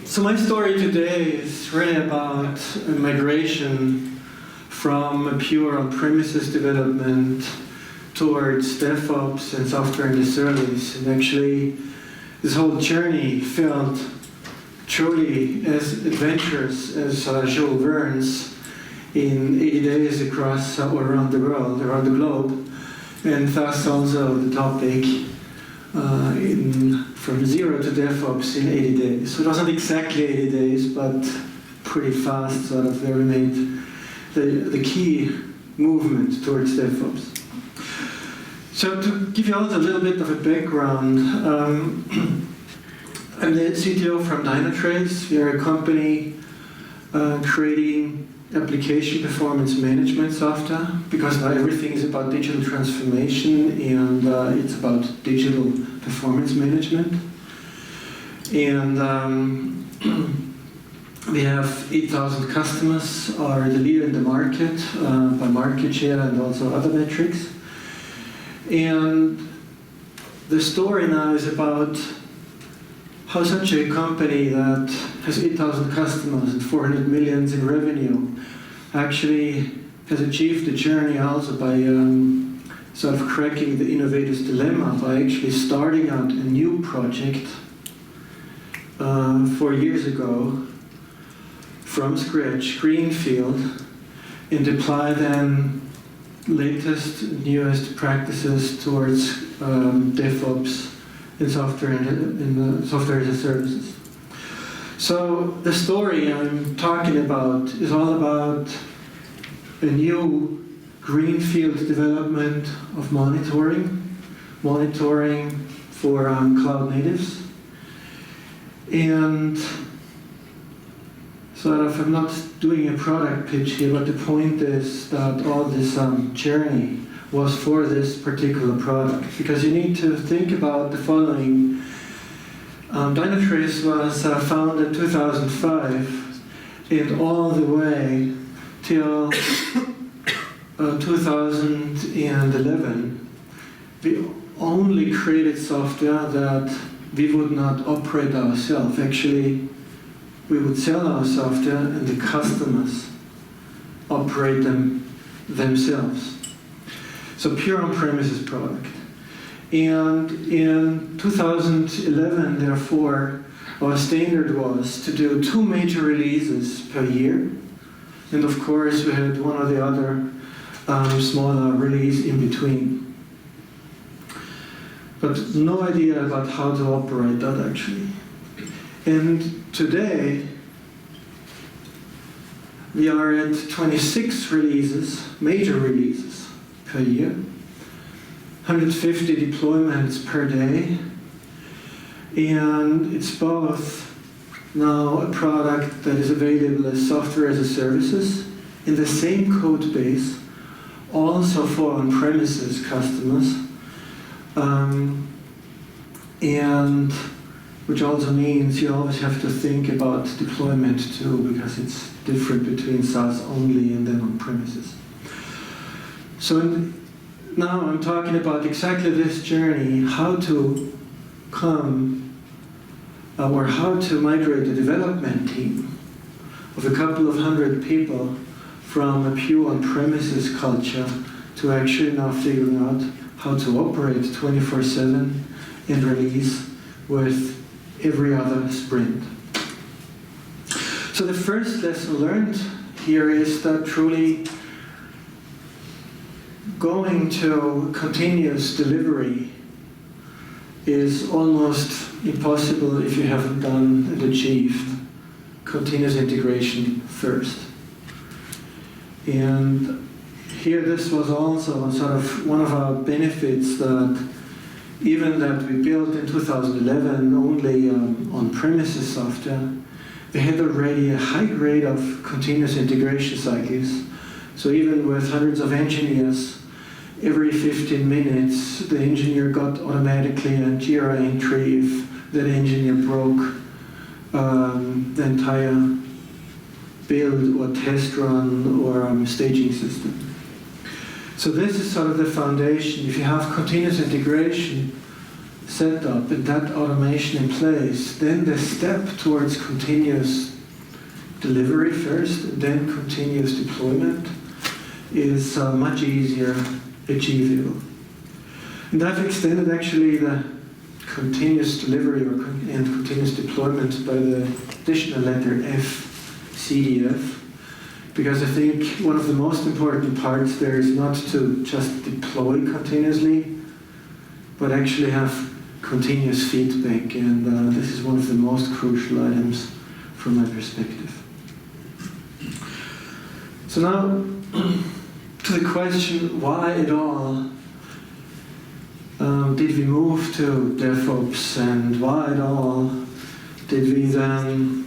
So my story today is really about a migration from a pure on-premises development towards DevOps and software as a service. And actually, this whole journey felt truly as adventurous as Jules Verne's in 80 days across or around the world, around the globe, and thus also the topic from zero to DevOps in 80 days. So it wasn't exactly 80 days, but pretty fast, sort of, where we made the key movement towards DevOps. So to give you all a little bit of a background, I'm the CTO from Dynatrace. We are a company creating application performance management software, because now everything is about digital transformation and it's about digital performance management. And we have 8,000 customers, are the leader in the market by market share and also other metrics. And the story now is about how such a company that has 8,000 customers and 400 million in revenue actually has achieved the journey also by sort of cracking the innovator's dilemma by actually starting out a new project 4 years ago from scratch, greenfield, and apply then latest, newest practices towards DevOps in software as a services. So the story I'm talking about is all about a new greenfield development of monitoring for cloud natives. And sort of, I'm not doing a product pitch here, but the point is that all this journey was for this particular product, because you need to think about the following. Dynatrace was founded in 2005, and all the way till 2011, we only created software that we would not operate ourselves. Actually, we would sell our software and the customers operate them themselves. So pure on-premises product. And in 2011, therefore, our standard was to do 2 major releases per year. And of course, we had one or the other smaller release in between. But no idea about how to operate that actually. And today, we are at 26 releases, major releases per year, 150 deployments per day, and it's both now a product that is available as software as a services in the same code base, also for on-premises customers, and which also means you always have to think about deployment too, because it's different between SaaS only and then on-premises. So now I'm talking about exactly this journey, how to come or how to migrate the development team of a couple of hundred people from a pure on-premises culture to actually now figuring out how to operate 24/7 and release with every other sprint. So the first lesson learned here is that truly going to continuous delivery is almost impossible if you haven't done and achieved continuous integration first. And here this was also sort of one of our benefits, that even that we built in 2011 only on-premises software, we had already a high rate of continuous integration cycles. So even with hundreds of engineers, every 15 minutes, the engineer got automatically a JIRA entry if that engineer broke the entire build or test run or staging system. So this is sort of the foundation. If you have continuous integration, setup and that automation in place, then the step towards continuous delivery first, and then continuous deployment is much easier achievable. And I've extended actually the continuous delivery and continuous deployment by the additional letter F, CDF, because I think one of the most important parts there is not to just deploy continuously, but actually have continuous feedback, and this is one of the most crucial items from my perspective. So now, to the question, why at all did we move to DevOps, and why at all did we then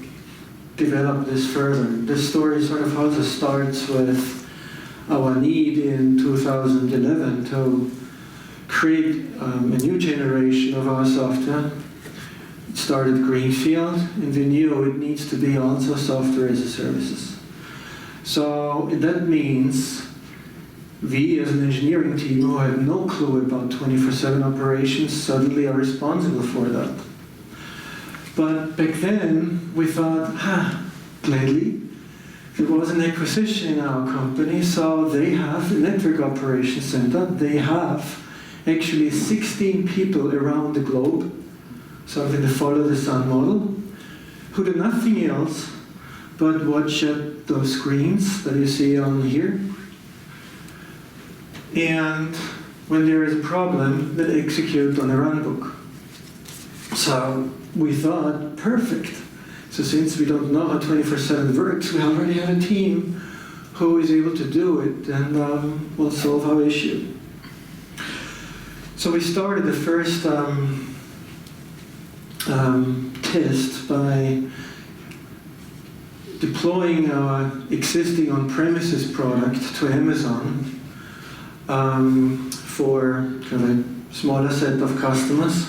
develop this further? This story sort of also starts with our need in 2011 to create a new generation of our software. It started greenfield, and we knew it needs to be also software as a service. So that means we, as an engineering team who had no clue about 24/7 operations, suddenly are responsible for that. But back then, we thought, gladly, there was an acquisition in our company, so they have a network operations center. They have actually 16 people around the globe, something to follow the sun model, who do nothing else but watch at those screens that you see on here. And when there is a problem, they execute on a runbook. So we thought, perfect. So since we don't know how 24/7 works, we already have a team who is able to do it, and we'll solve our issue. So we started the first test by deploying our existing on-premises product to Amazon for kind of a smaller set of customers,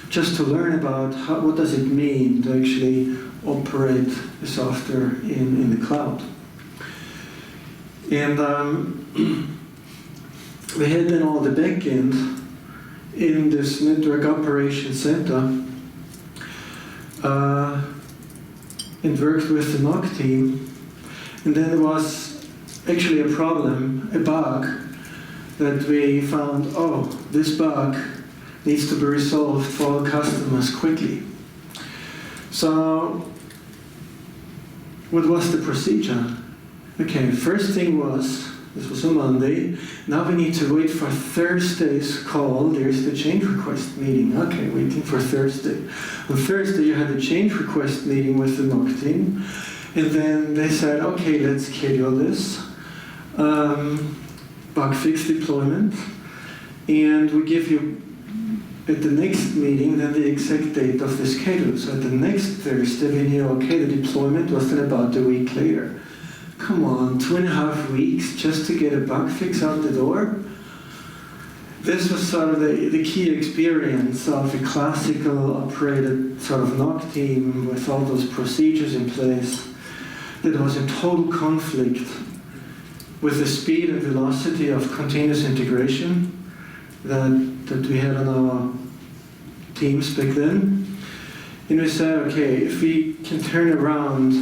just to learn about what does it mean to actually operate the software in the cloud. And we had then all the backend in this network operations center, and worked with the NOC team. And then there was actually a problem, a bug, that we found, this bug needs to be resolved for all customers quickly. So, what was the procedure? Okay, first thing was, this was a Monday, now we need to wait for Thursday's call, there's the change request meeting. Okay, waiting for Thursday. On Thursday you had a change request meeting with the NOC team, and then they said, okay, let's schedule this. Bug fix deployment, and we give you at the next meeting then the exact date of the schedule. So at the next Thursday we knew, okay, the deployment was then about a week later. Come on, 2.5 weeks just to get a bug fix out the door? This was sort of the key experience of a classical operated sort of NOC team with all those procedures in place that was in total conflict with the speed and velocity of continuous integration that we had on our teams back then. And we said, okay, if we can turn around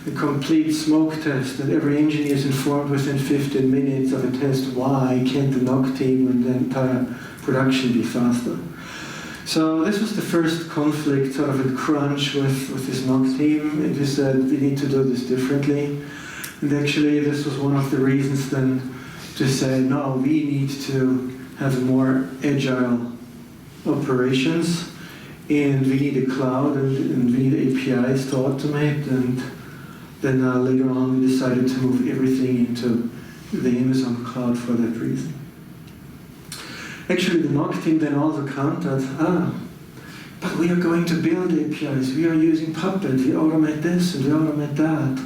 a complete smoke test that every engineer is informed within 15 minutes of a test, why can't the NOC team and the entire production be faster? So this was the first conflict, sort of a crunch with this NOC team, and we said we need to do this differently. And actually this was one of the reasons then to say, no, we need to have more agile operations, and we need a cloud, and we need APIs to automate. And then later on we decided to move everything into the Amazon cloud for that reason. Actually the NOC team then also countered, but we are going to build APIs, we are using Puppet, we automate this and we automate that.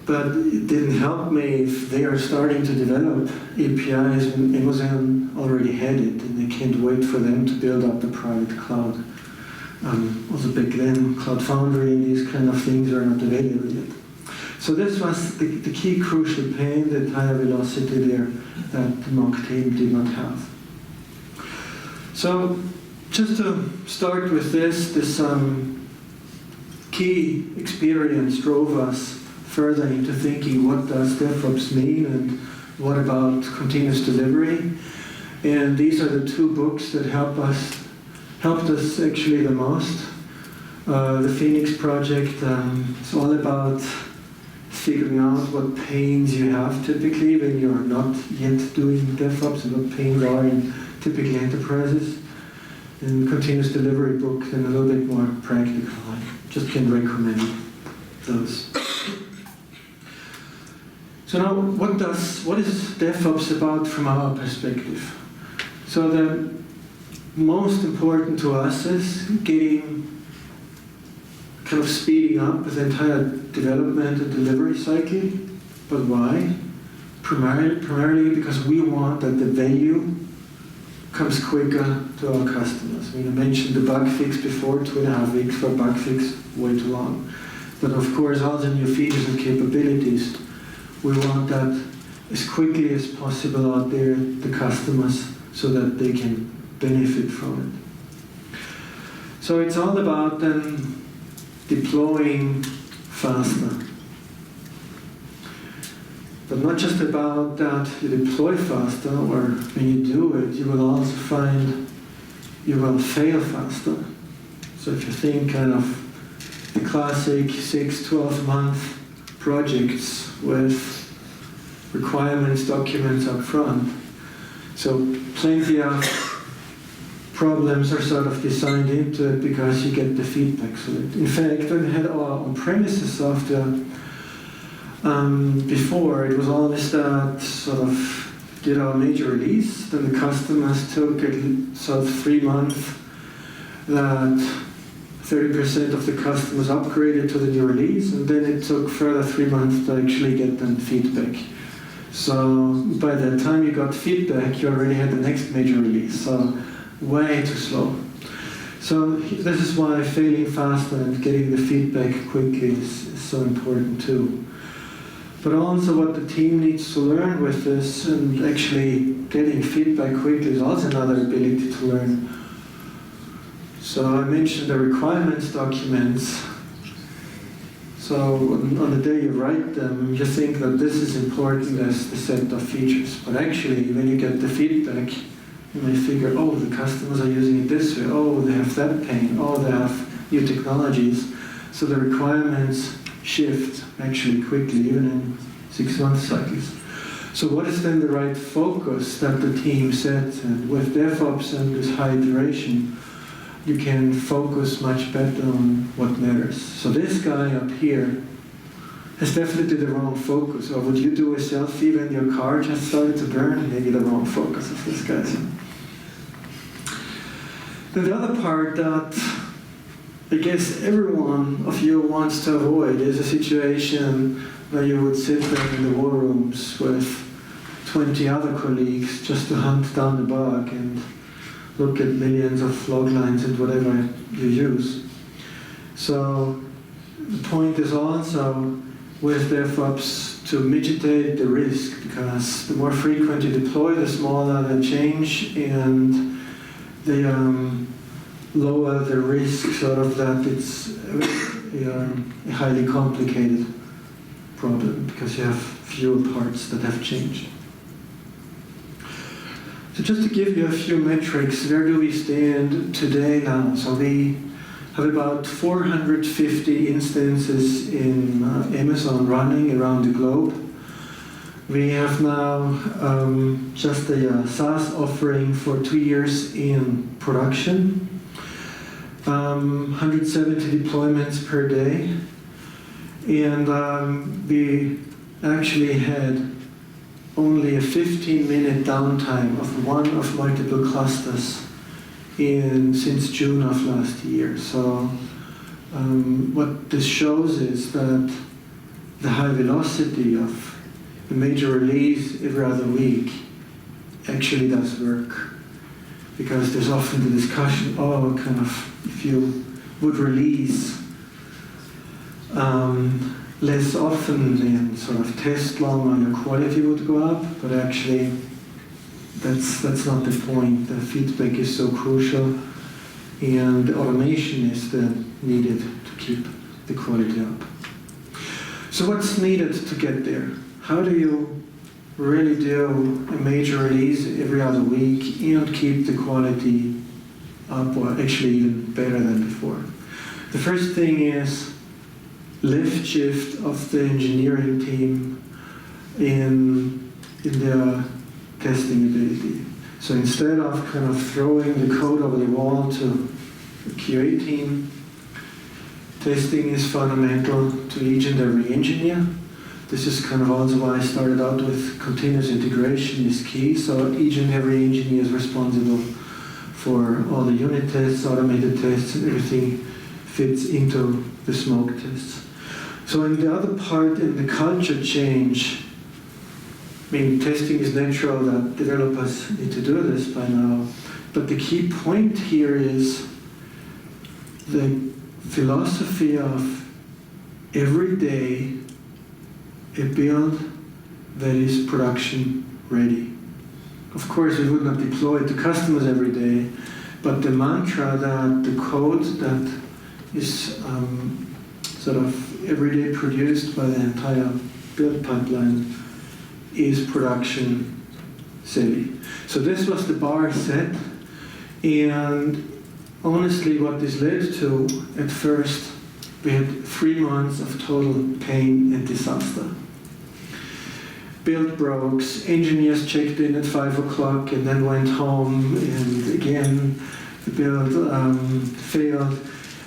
But it didn't help me if they are starting to develop APIs and Amazon already had it, and they can't wait for them to build up the private cloud. Also back then, Cloud Foundry and these kind of things are not available yet. So this was the key crucial pain, that higher velocity there that the NOC team did not have. So just to start with this key experience drove us further into thinking, what does DevOps mean and what about continuous delivery? And these are the two books that helped us actually the most. The Phoenix Project is all about figuring out what pains you have typically when you're not yet doing DevOps and what pains are in typically enterprises. And Continuous Delivery book, and a little bit more practical. I just can recommend those. So now, what is DevOps about from our perspective? So the most important to us is kind of speeding up the entire development and delivery cycle. But why? Primarily because we want that the value comes quicker to our customers. I mean, I mentioned the bug fix before, 2.5 weeks for a bug fix, way too long. But of course, all the new features and capabilities, we want that as quickly as possible out there, the customers, so that they can benefit from it. So it's all about then deploying faster. But not just about that you deploy faster, or when you do it, you will also find you will fail faster. So if you think kind of the classic 6-12 month projects with requirements, documents up front. So plenty of problems are sort of designed into it because you get the feedback. So in fact, when we had our on-premises software, before, it was always that sort of did our major release, then the customers took sort of 3 months that 30% of the customers upgraded to the new release, and then it took further 3 months to actually get them feedback. So by the time you got feedback, you already had the next major release, so way too slow. So this is why failing faster and getting the feedback quickly is so important too. But also what the team needs to learn with this, and actually getting feedback quickly, is also another ability to learn. So I mentioned the requirements documents. So on the day you write them, you think that this is important as the set of features. But actually, when you get the feedback, you may figure, oh, the customers are using it this way. Oh, they have that pain. Oh, they have new technologies. So the requirements shift actually quickly, even in 6-month cycles. So what is then the right focus that the team sets? And with DevOps and this high iteration, you can focus much better on what matters. So this guy up here has definitely the wrong focus. Or would you do a selfie when your car just started to burn? Maybe the wrong focus of this guy. Then the other part that I guess every one of you wants to avoid is a situation where you would sit there in the war rooms with 20 other colleagues just to hunt down the bug and look at millions of log lines and whatever you use. So the point is also with DevOps to mitigate the risk, because the more frequent you deploy, the smaller the change, and the lower the risk sort of that it's a highly complicated problem, because you have fewer parts that have changed. So just to give you a few metrics, where do we stand today now? So we have about 450 instances in Amazon running around the globe. We have now just a SaaS offering for 2 years in production. 170 deployments per day, and we actually had only a 15-minute downtime of one of multiple clusters since June of last year. So what this shows is that the high velocity of the major release every other week actually does work. Because there's often the discussion, kind of, if you would release less often, then sort of test longer, your quality would go up. But actually, that's not the point. The feedback is so crucial, and automation is then needed to keep the quality up. So what's needed to get there? How do you really do a major release every other week and keep the quality up, or actually even better than before? The first thing is lift shift of the engineering team in their testing ability. So instead of kind of throwing the code over the wall to the QA team, testing is fundamental to each and every engineer. This is kind of also why I started out with continuous integration is key. So each and every engineer is responsible for all the unit tests, automated tests, and everything fits into the smoke tests. So in the other part, in the culture change, I mean, testing is natural that developers need to do this by now, but the key point here is the philosophy of every day a build that is production ready. Of course, we would not deploy it to customers every day, but the mantra that the code that is sort of every day produced by the entire build pipeline is production savvy. So this was the bar set, and honestly what this led to, at first, we had 3 months of total pain and disaster. Build broke, engineers checked in at 5 o'clock and then went home, and again the build failed.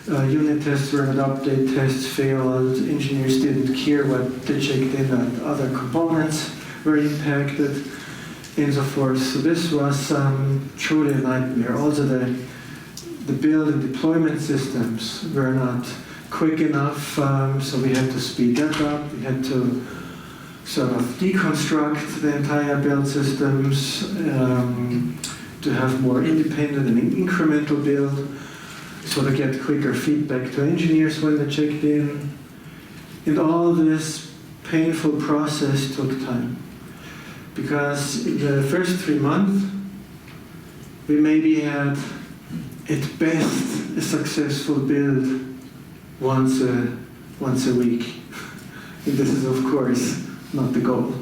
Unit tests were not update, tests failed, engineers didn't care what they checked in, that other components were impacted, and so forth. So this was truly a nightmare. Also the build and deployment systems were not quick enough, so we had to speed that up. We had to sort of deconstruct the entire build systems to have more independent and incremental build, so to get quicker feedback to engineers when they checked in. And all this painful process took time, because in the first 3 months we maybe had at best a successful build once a week. And this is of course not the goal.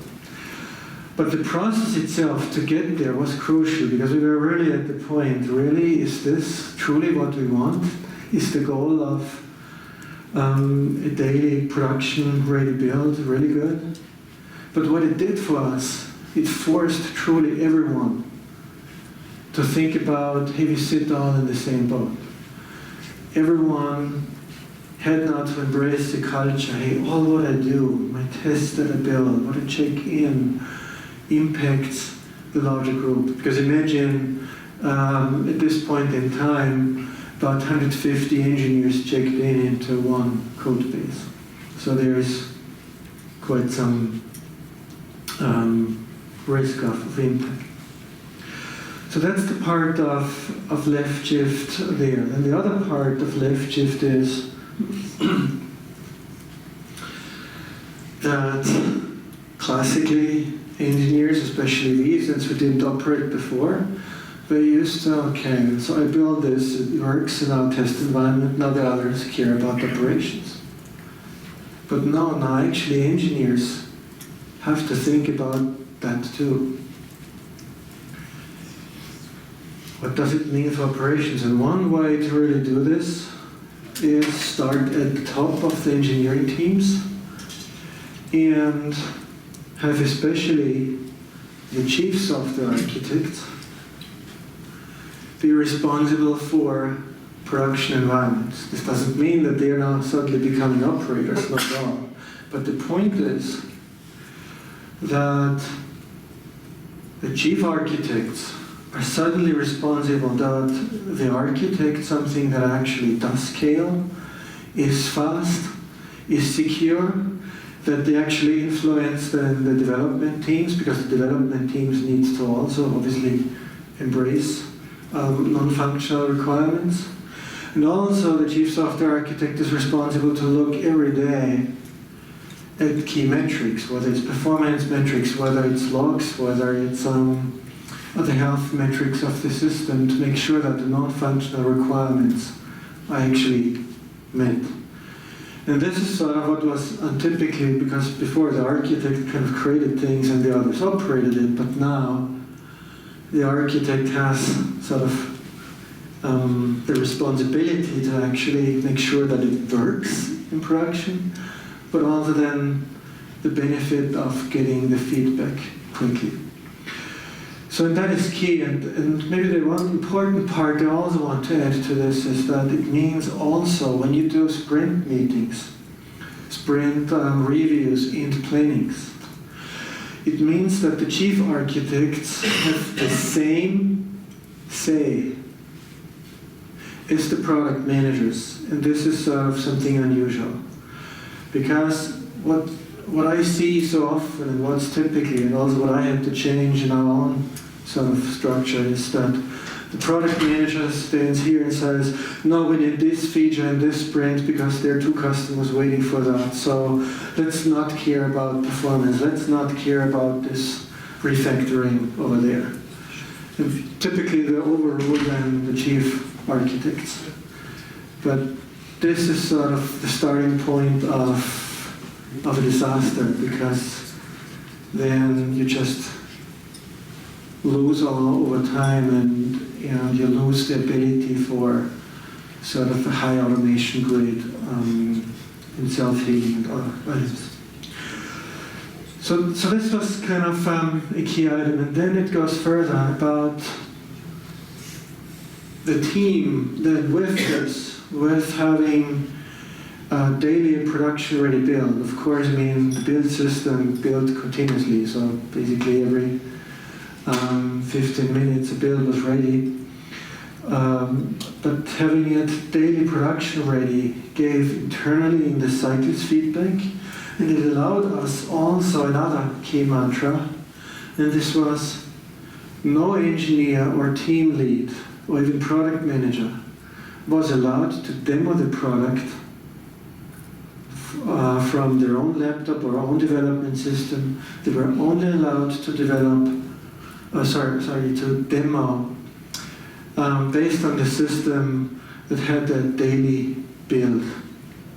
But the process itself to get there was crucial, because we were really at the point, really, is this truly what we want? Is the goal of a daily production ready build really good? But what it did for us, it forced truly everyone to think about, hey, we sit all in the same boat. Everyone had now to embrace the culture, hey, all what I do, my tests that I build, what I check in, impacts the larger group. Because imagine at this point in time, about 150 engineers checked in into one code base. So there's quite some risk of impact. So that's the part of left shift there. And the other part of left shift is that classically engineers, especially we, since we didn't operate before, they used to, okay, so I build this, it works in our test environment, now the others care about operations. But now actually engineers have to think about that too. What does it mean for operations? And one way to really do this is start at the top of the engineering teams and have especially the chief software architects be responsible for production environments. This doesn't mean that they are now suddenly becoming operators, not at all. But the point is that the chief architects are suddenly responsible that they architect something that actually does scale, is fast, is secure, that they actually influence the development teams, because the development teams need to also obviously embrace non-functional requirements. And also the chief software architect is responsible to look every day at key metrics, whether it's performance metrics, whether it's logs, whether it's the health metrics of the system to make sure that the non-functional requirements are actually met. And this is sort of what was untypical, because before the architect kind of created things and the others operated it, but now the architect has sort of the responsibility to actually make sure that it works in production, but also then the benefit of getting the feedback quickly. So that is key, and maybe the one important part I also want to add to this is that it means also when you do sprint meetings, sprint reviews and plannings, it means that the chief architects have the same say as the product managers, and this is something unusual, because what I see so often and what's typically, and also what I have to change in our own sort of structure, is that the product manager stands here and says, no, we need this feature in this sprint because there are 2 customers waiting for that, so let's not care about performance, let's not care about this refactoring over there. And typically they overrule then the chief architects. But this is sort of the starting point of a disaster, because then you just lose all over time, and you lose the ability for sort of a high automation grade in self-healing and other items. So this was kind of a key item, and then it goes further about the team that with this, with having daily production-ready build. Of course, I mean, the build system built continuously, so basically every 15 minutes a build was ready. But having it daily production-ready gave internally in the cycles feedback, and it allowed us also another key mantra, and this was no engineer or team lead or even product manager was allowed to demo the product from their own laptop or own development system. They were only allowed to develop, to demo based on the system that had the daily build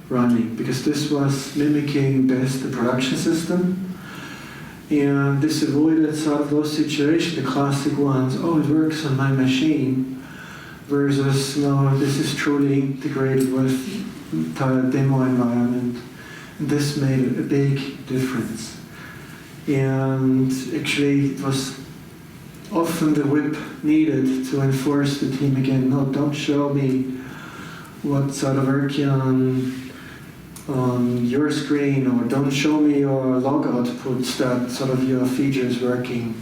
running, because this was mimicking best the production system. And this avoided sort of those situations, the classic ones, oh, it works on my machine, versus, no, this is truly integrated with the entire demo environment. And this made a big difference. And actually, it was often the whip needed to enforce the team again. No, don't show me what's sort of working on your screen, or don't show me your log outputs that sort of your feature is working.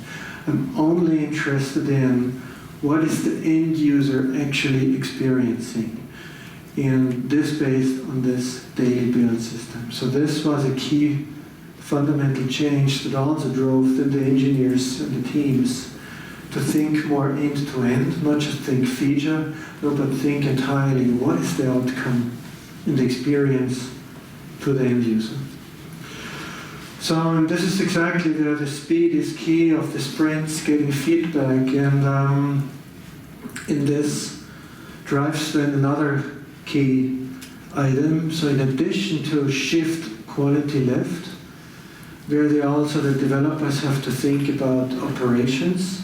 I'm only interested in what is the end user actually experiencing, and this based on this daily build system. So this was a key fundamental change that also drove the engineers and the teams to think more end-to-end, not just think feature, but think entirely what is the outcome and the experience to the end user. So this is exactly the speed is key of the sprints, getting feedback, and in this drives then another key item. So in addition to shift quality left, where the developers have to think about operations,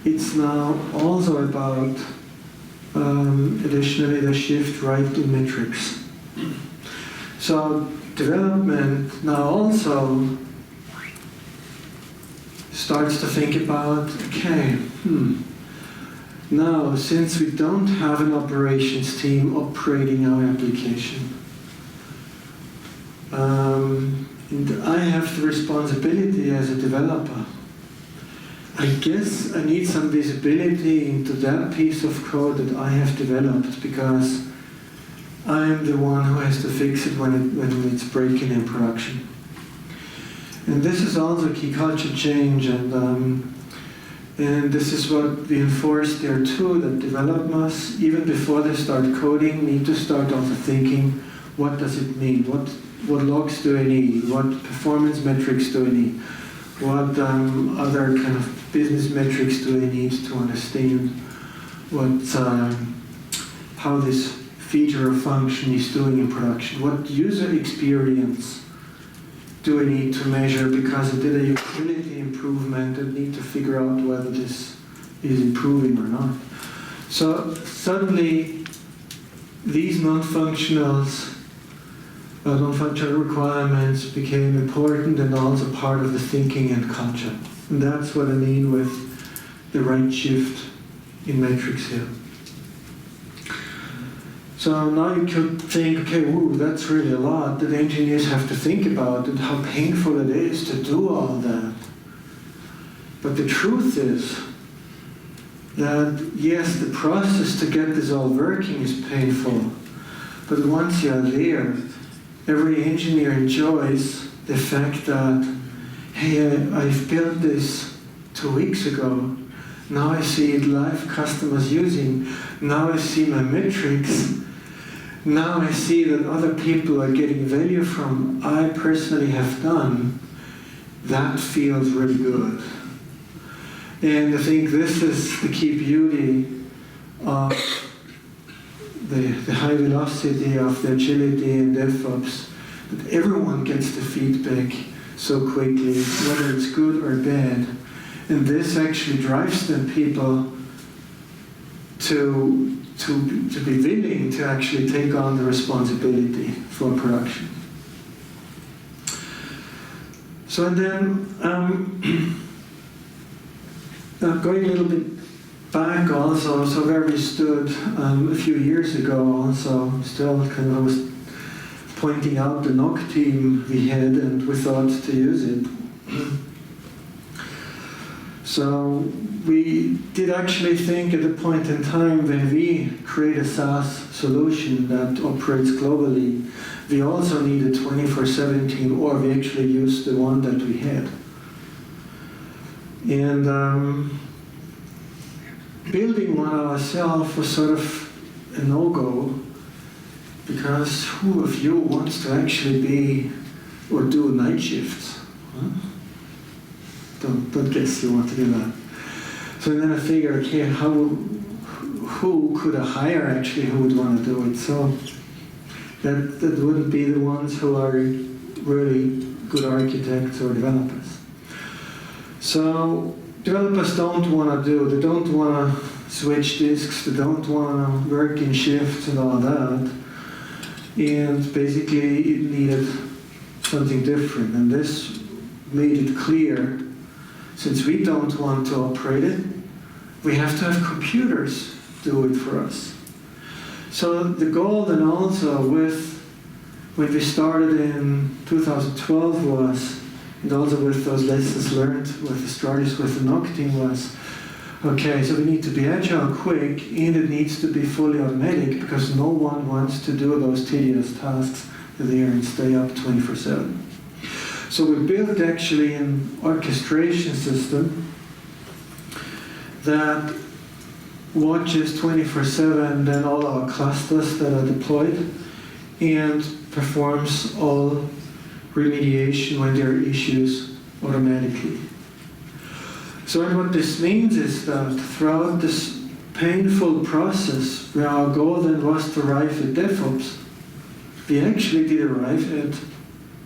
it's now also about additionally the shift right in metrics. So development now also starts to think about, okay, now since we don't have an operations team operating our application, and I have the responsibility as a developer, I guess I need some visibility into that piece of code that I have developed, because I'm the one who has to fix it when it's breaking in production. And this is also a key culture change, and this is what we enforce there too, that developers, even before they start coding, need to start also thinking, what does it mean? What logs do I need? What performance metrics do I need? What other kind of business metrics do I need to understand how this feature or function is doing in production? What user experience do I need to measure because I did a utility improvement and need to figure out whether this is improving or not? So suddenly these non-functional requirements became important and also part of the thinking and culture. And that's what I mean with the right shift in metrics here. So now you could think, okay, woo, that's really a lot that engineers have to think about and how painful it is to do all that. But the truth is that, yes, the process to get this all working is painful, but once you're there, every engineer enjoys the fact that, hey, I've built this 2 weeks ago, now I see it live customers using, now I see my metrics, now I see that other people are getting value from I personally have done. That feels really good. And I think this is the key beauty of the high velocity of the agility and DevOps, that everyone gets the feedback so quickly, whether it's good or bad. And this actually drives the people to be willing to actually take on the responsibility for production. So and then going a little bit back also, so where we stood a few years ago also, still kind of I was pointing out the NOC team we had and we thought to use it. So we did actually think at a point in time when we create a SaaS solution that operates globally, we also needed 24/7 team, or we actually used the one that we had. And building one ourselves was sort of a no-go, because who of you wants to actually be or do night shifts? Huh? Don't guess you want to do that. So then I figured, okay, who could I hire actually who would want to do it? So that wouldn't be the ones who are really good architects or developers. So developers don't want to they don't want to switch disks, they don't want to work in shifts and all that. And basically it needed something different. And this made it clear, since we don't want to operate it, we have to have computers do it for us. So the goal then also when we started in 2012 was, and also with those lessons learned with the stories with the NOC team was, okay, so we need to be agile quick, and it needs to be fully automatic, because no one wants to do those tedious tasks there and stay up 24/7. So we built actually an orchestration system that watches 24/7 then all our clusters that are deployed and performs all remediation when there are issues automatically. So what this means is that throughout this painful process, where our goal then was to arrive at DevOps, we actually did arrive at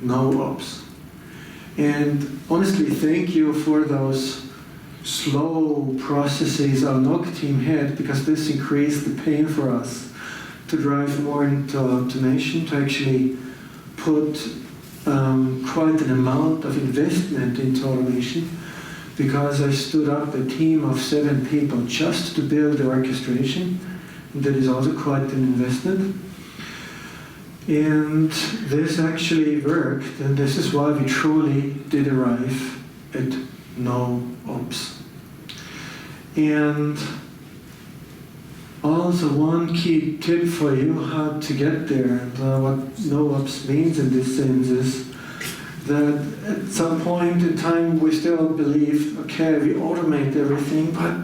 no ops. And honestly, thank you for those slow processes our NOC team had, because this increased the pain for us to drive more into automation, to actually put quite an amount of investment into automation, because I stood up a team of 7 people just to build the orchestration. And that is also quite an investment. And this actually worked, and this is why we truly did arrive at no ops. And also one key tip for you how to get there, and what no ops means in this sense is that at some point in time we still believed, okay, we automate everything, but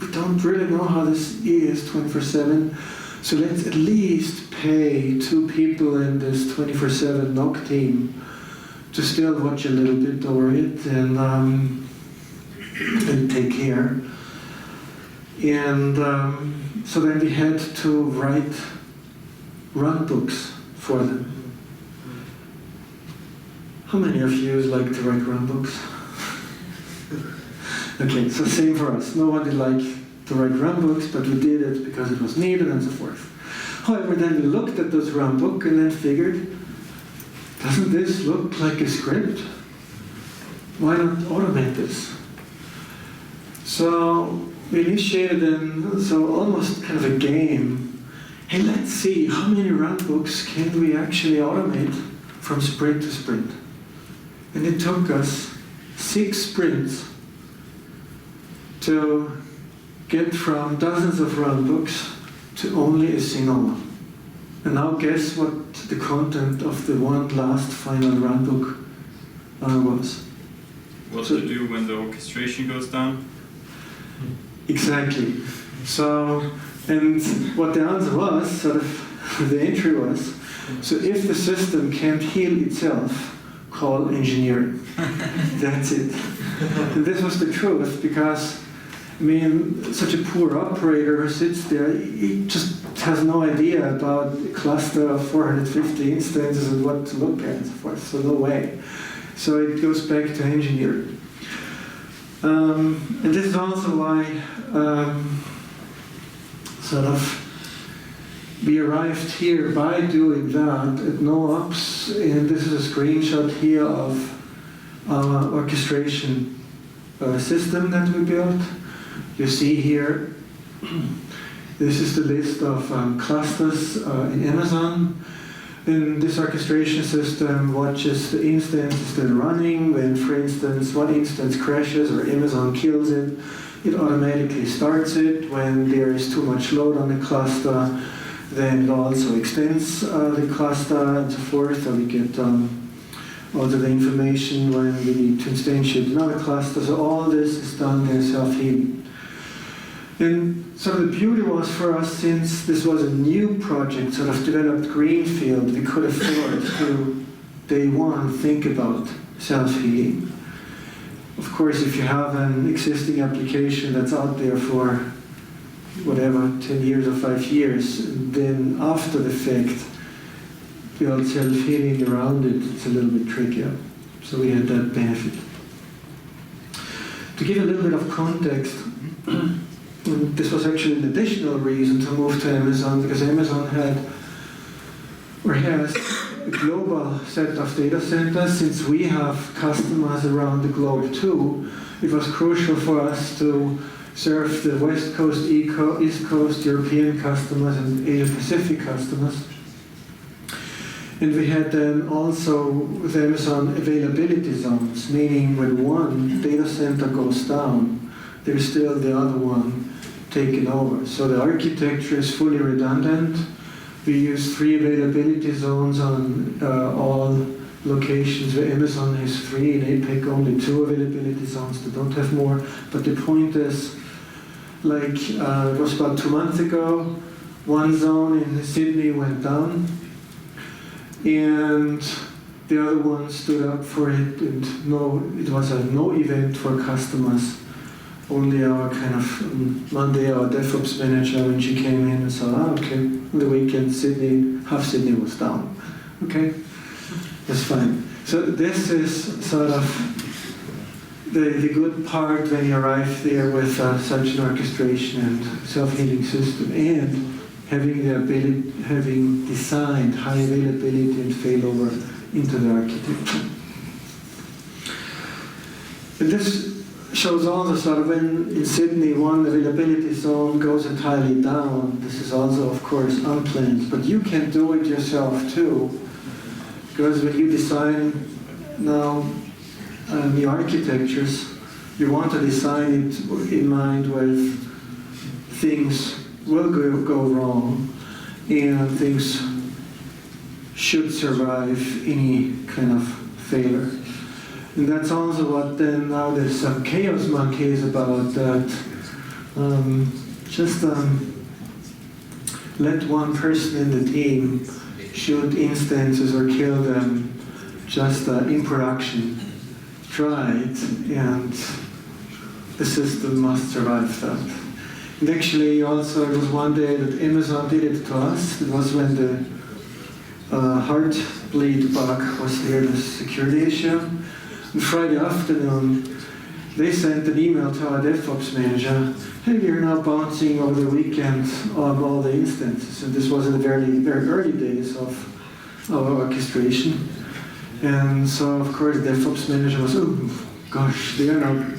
we don't really know how this is 24/7. So let's at least pay 2 people in this 24/7 NOC team to still watch a little bit over it. And and take care. And so then we had to write run books for them. How many of you like to write run books? Okay, so same for us. No one did like to write run books, but we did it because it was needed and so forth. However, then we looked at those run book and then figured, doesn't this look like a script? Why not automate this? So we initiated almost kind of a game. Hey, let's see how many run books can we actually automate from sprint to sprint. And it took us 6 sprints to get from dozens of run books to only a single one. And now guess what the content of the one last final run book was. What to do when the orchestration goes down? Exactly. So, and what the answer was, sort of the entry was, so if the system can't heal itself, call engineering. That's it. And this was the truth, because I mean, such a poor operator who sits there, he just has no idea about a cluster of 450 instances and what to look at and so forth, so no way. So it goes back to engineering. And this is also why we arrived here by doing that at NoOps, and this is a screenshot here of our orchestration system that we built. You see here, this is the list of clusters in Amazon. And this orchestration system watches the instance is still running. When, for instance, one instance crashes or Amazon kills it, it automatically starts it. When there is too much load on the cluster, then it also extends the cluster and so forth. So we get also the information when we need to instantiate another cluster. So all this is done in self-healing. And so the beauty was for us, since this was a new project, sort of developed greenfield, we could afford to, day one, think about self-healing. Of course, if you have an existing application that's out there for whatever, 10 years or 5 years, then after the fact, build self-healing around it, it's a little bit trickier. So we had that benefit. To give a little bit of context, and this was actually an additional reason to move to Amazon, because Amazon had, or has, a global set of data centers. Since we have customers around the globe too, it was crucial for us to serve the West Coast, East Coast, European customers and Asia Pacific customers. And we had then also with Amazon availability zones, meaning when one data center goes down, there's still the other one taken over. So the architecture is fully redundant. We use 3 availability zones on all locations where Amazon has 3, in APAC only 2 availability zones. They don't have more. But the point is, like it was about 2 months ago, one zone in Sydney went down, and the other one stood up for it, and it was a no event for customers. Only our kind of Monday, our DevOps manager, when she came in and saw, okay, on the weekend, half Sydney was down. Okay, that's fine. So this is sort of the good part when you arrive there with such an orchestration and self-healing system, and having designed high availability and failover into the architecture. And this shows also sort of when in Sydney one availability zone goes entirely down. This is also, of course, unplanned, but you can do it yourself too, because when you design now new architectures, you want to design it in mind with things will go wrong and things should survive any kind of failure. And that's also what then now there's some chaos monkeys about that. Let one person in the team shoot instances or kill them just in production. Try it, and the system must survive that. And actually, also, it was one day that Amazon did it to us. It was when the Heartbleed bug was there, the security issue. And Friday afternoon, they sent an email to our DevOps manager, hey, we're now bouncing over the weekend on all the instances. And this was in the very, very early days of our orchestration. And so, of course, the DevOps manager was, oh, gosh, they are now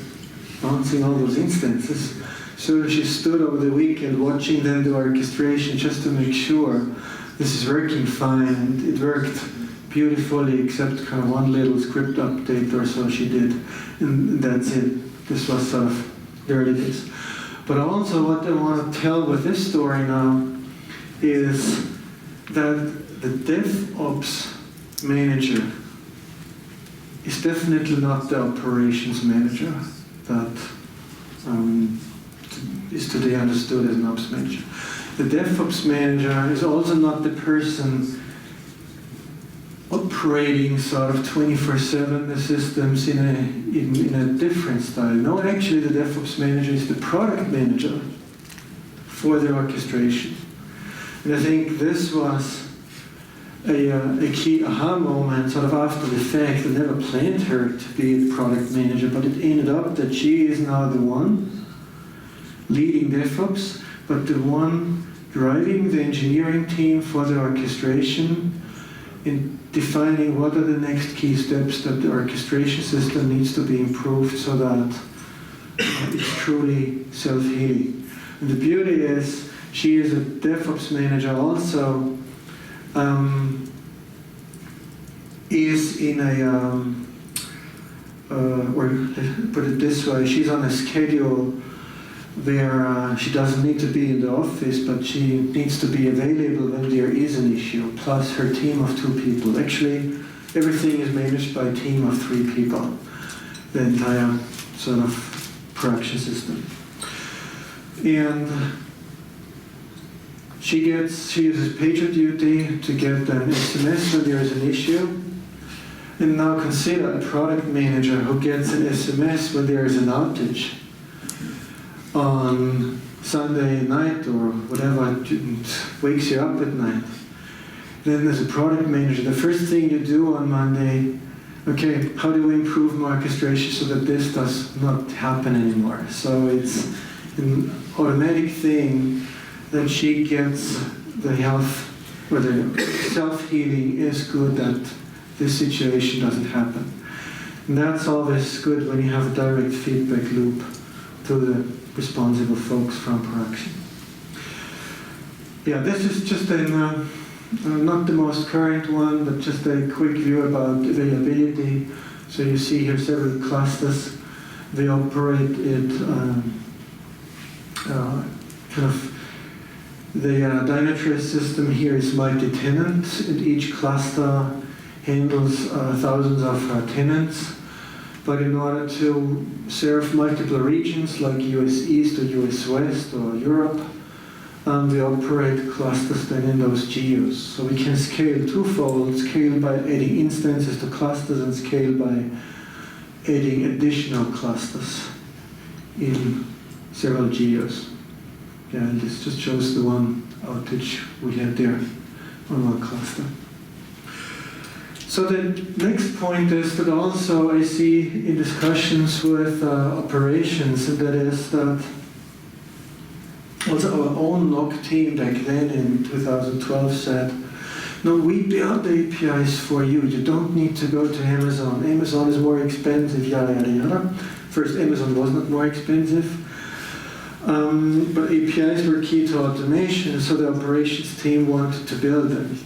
bouncing all those instances. So she stood over the weekend watching them do orchestration just to make sure this is working fine. And it worked beautifully, except kind of one little script update or so she did. And that's it. This was sort of the early days. But also what I want to tell with this story now is that the DevOps manager is definitely not the operations manager that is today understood as an ops manager. The DevOps manager is also not the person operating sort of 24/7 the systems in a different style. No, actually the DevOps manager is the product manager for the orchestration. And I think this was a key aha moment sort of after the fact. I never planned her to be the product manager, but it ended up that she is now the one leading DevOps, but the one driving the engineering team for the orchestration in defining what are the next key steps that the orchestration system needs to be improved so that it's truly self-healing. And the beauty is she is a DevOps manager also is in a, or put it this way, she's on a schedule where she doesn't need to be in the office, but she needs to be available when there is an issue, plus her team of 2 people. Actually, everything is managed by a team of 3 people, the entire sort of production system. And she uses PagerDuty to get an SMS when there is an issue. And now consider a product manager who gets an SMS when there is an outage on Sunday night or whatever, it wakes you up at night. Then as a product manager, the first thing you do on Monday, okay, how do we improve my orchestration so that this does not happen anymore? So it's an automatic thing that she gets the health, or the self-healing is good that this situation doesn't happen. And that's always good when you have a direct feedback loop to the responsible folks from production. Yeah, this is just not the most current one, but just a quick view about availability. So you see here several clusters. They operate it the Dynatrace system here is multi-tenant, and each cluster handles thousands of tenants. But in order to serve multiple regions like US East or US West or Europe, we operate clusters then in those geos. So we can scale twofold, scale by adding instances to clusters and scale by adding additional clusters in several geos. Yeah, and this just shows the one outage we had there on one cluster. So the next point is that also I see in discussions with operations, and that is that also our own NOC team back then in 2012 said, no, we build the APIs for you. You don't need to go to Amazon. Amazon is more expensive, yada, yada, yada. First, Amazon was not more expensive. But APIs were key to automation, so the operations team wanted to build them.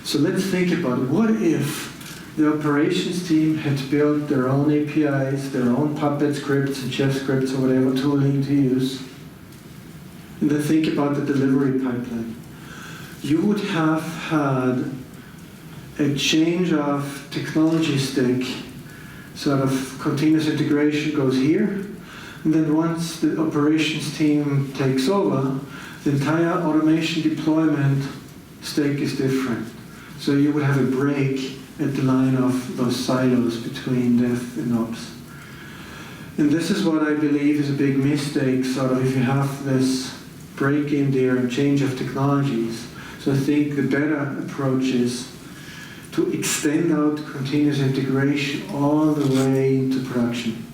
So let's think about it. What if the operations team had built their own APIs, their own Puppet scripts and Chef scripts or whatever tooling to use? And then think about the delivery pipeline. You would have had a change of technology stack, sort of continuous integration goes here, and then once the operations team takes over, the entire automation deployment stack is different. So you would have a break at the line of those silos between dev and ops. And this is what I believe is a big mistake, sort of, if you have this break in there and change of technologies. So I think the better approach is to extend out continuous integration all the way into production.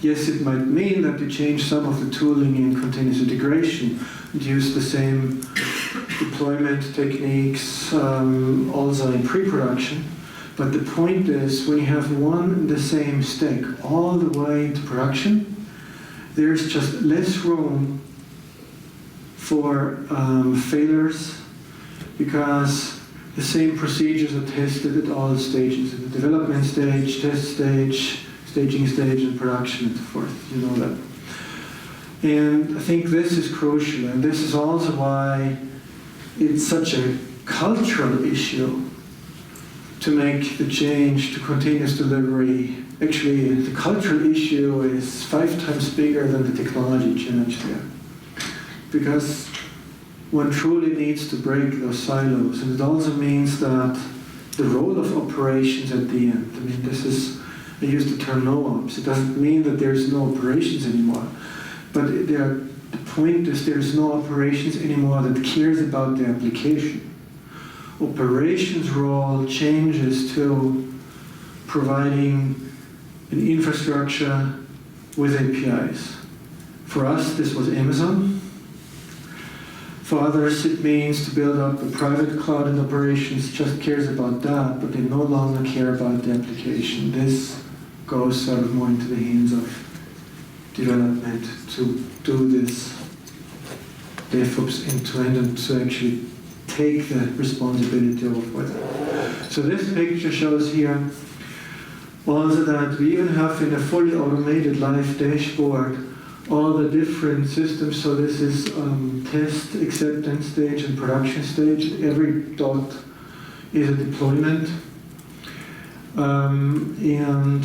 Yes, it might mean that you change some of the tooling in continuous integration and use the same deployment techniques also in pre-production. But the point is, when you have one and the same stack all the way into production, there's just less room for failures, because the same procedures are tested at all stages: in the development stage, test stage, staging stage, and production, and so forth. You know that. And I think this is crucial, and this is also why it's such a cultural issue to make the change to continuous delivery. Actually, the cultural issue is 5 times bigger than the technology challenge there, because one truly needs to break those silos. And it also means that the role of operations at the end, I mean, this is, I use the term no-ops. It doesn't mean that there's no operations anymore, but the point is there's no operations anymore that cares about the application. Operations role changes to providing an infrastructure with APIs. For us, this was Amazon. For others, it means to build up a private cloud, and operations just cares about that, but they no longer care about the application. This goes sort of more into the hands of development to do this DevOps end-to-end and to actually take the responsibility of it. So this picture shows here also that we even have in a fully automated live dashboard all the different systems. So this is test, acceptance stage, and production stage. Every dot is a deployment. And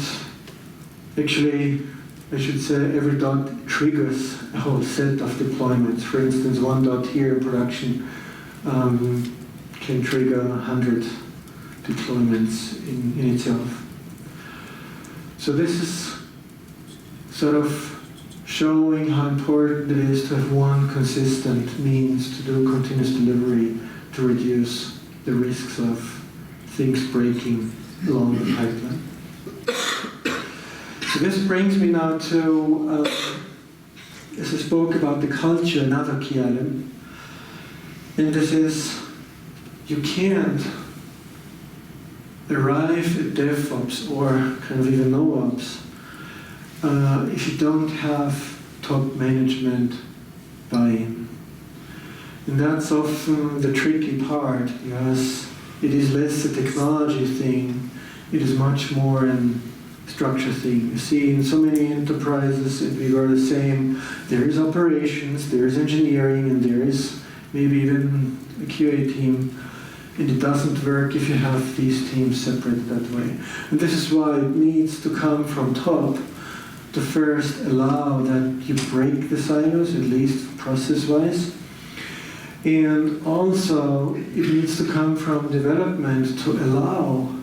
actually, I should say every dot triggers a whole set of deployments. For instance, one dot here in production can trigger 100 deployments in itself. So this is sort of showing how important it is to have one consistent means to do continuous delivery to reduce the risks of things breaking along the pipeline. So this brings me now to, as I spoke about the culture, another key element. And this is, you can't arrive at DevOps or kind of even NoOps if you don't have top management buy-in. And that's often the tricky part, because it is less a technology thing, it is much more an structure thing. You see in so many enterprises, and we were the same, there is operations, there is engineering, and there is maybe even a QA team, and it doesn't work if you have these teams separated that way. And this is why it needs to come from top to first allow that you break the silos, at least process-wise. And also, it needs to come from development to allow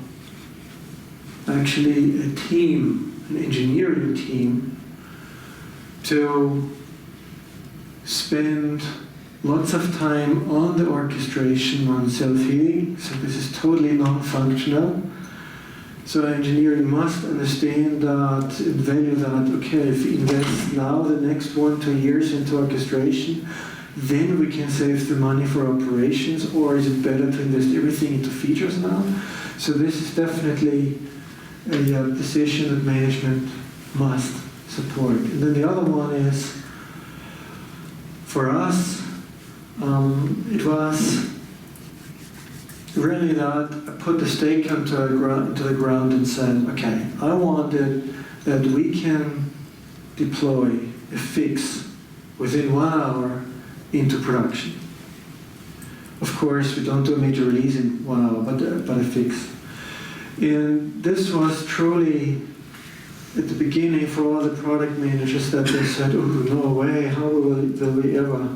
actually a team, an engineering team, to spend lots of time on the orchestration, on self-healing. So this is totally non-functional. So engineering must understand that and value that, okay, if we invest now the next 1-2 years into orchestration, then we can save the money for operations, or is it better to invest everything into features now? So this is definitely a decision that management must support. And then the other one is, for us, it was really that I put the stake into the ground and said, okay, I wanted that we can deploy a fix within 1 hour into production. Of course, we don't do a major release in 1 hour, but a fix. And this was truly at the beginning for all the product managers that they said, oh, no way, how will we ever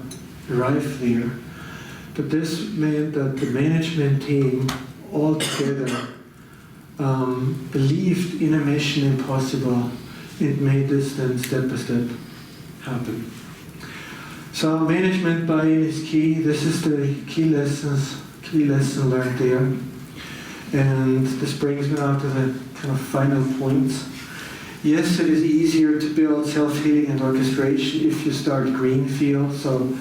arrive there? But this meant that the management team all together believed in a mission impossible it made this then step by step happen. So management buy-in is key. This is the key lesson learned there. And this brings me now to the kind of final points. Yes, it is easier to build self-healing and orchestration if you start greenfield. So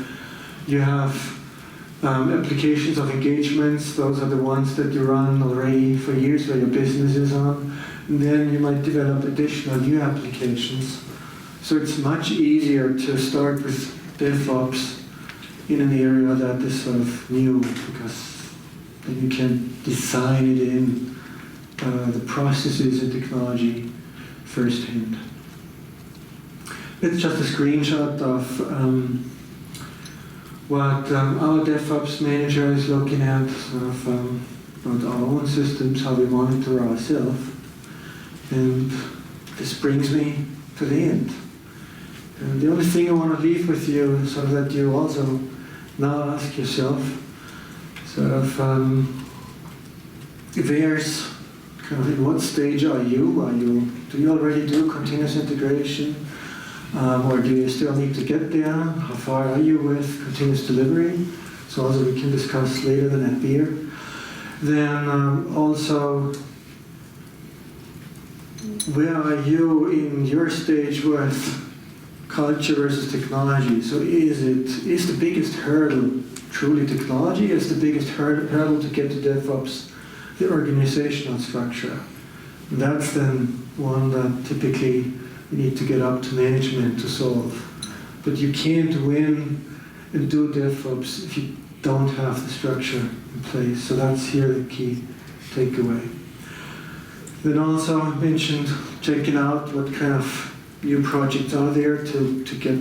you have applications of engagements. Those are the ones that you run already for years where your business is on. And then you might develop additional new applications. So it's much easier to start with DevOps in an area that is sort of new, because then you can design it in the processes and technology firsthand. It's just a screenshot of what our DevOps manager is looking at, sort of about our own systems, how we monitor ourselves. And this brings me to the end. And the only thing I want to leave with you is sort of that you also now ask yourself, sort of, where's kind of in what stage are you? Do you already do continuous integration? Or do you still need to get there? How far are you with continuous delivery? So also we can discuss later than at beer. Then also, where are you in your stage with culture versus technology? So is the biggest hurdle truly technology? Is the biggest hurdle to get to DevOps the organizational structure? That's then one that typically you need to get up to management to solve. But you can't win and do DevOps if you don't have the structure in place. So that's here the key takeaway. Then also I mentioned checking out what kind of new projects are there to get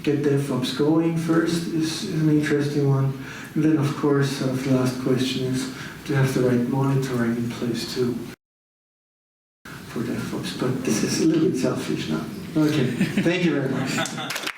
DevOps going first is an interesting one. And then of course the last question is to have the right monitoring in place too for DevOps. But this is a little bit selfish now. Okay, thank you very much.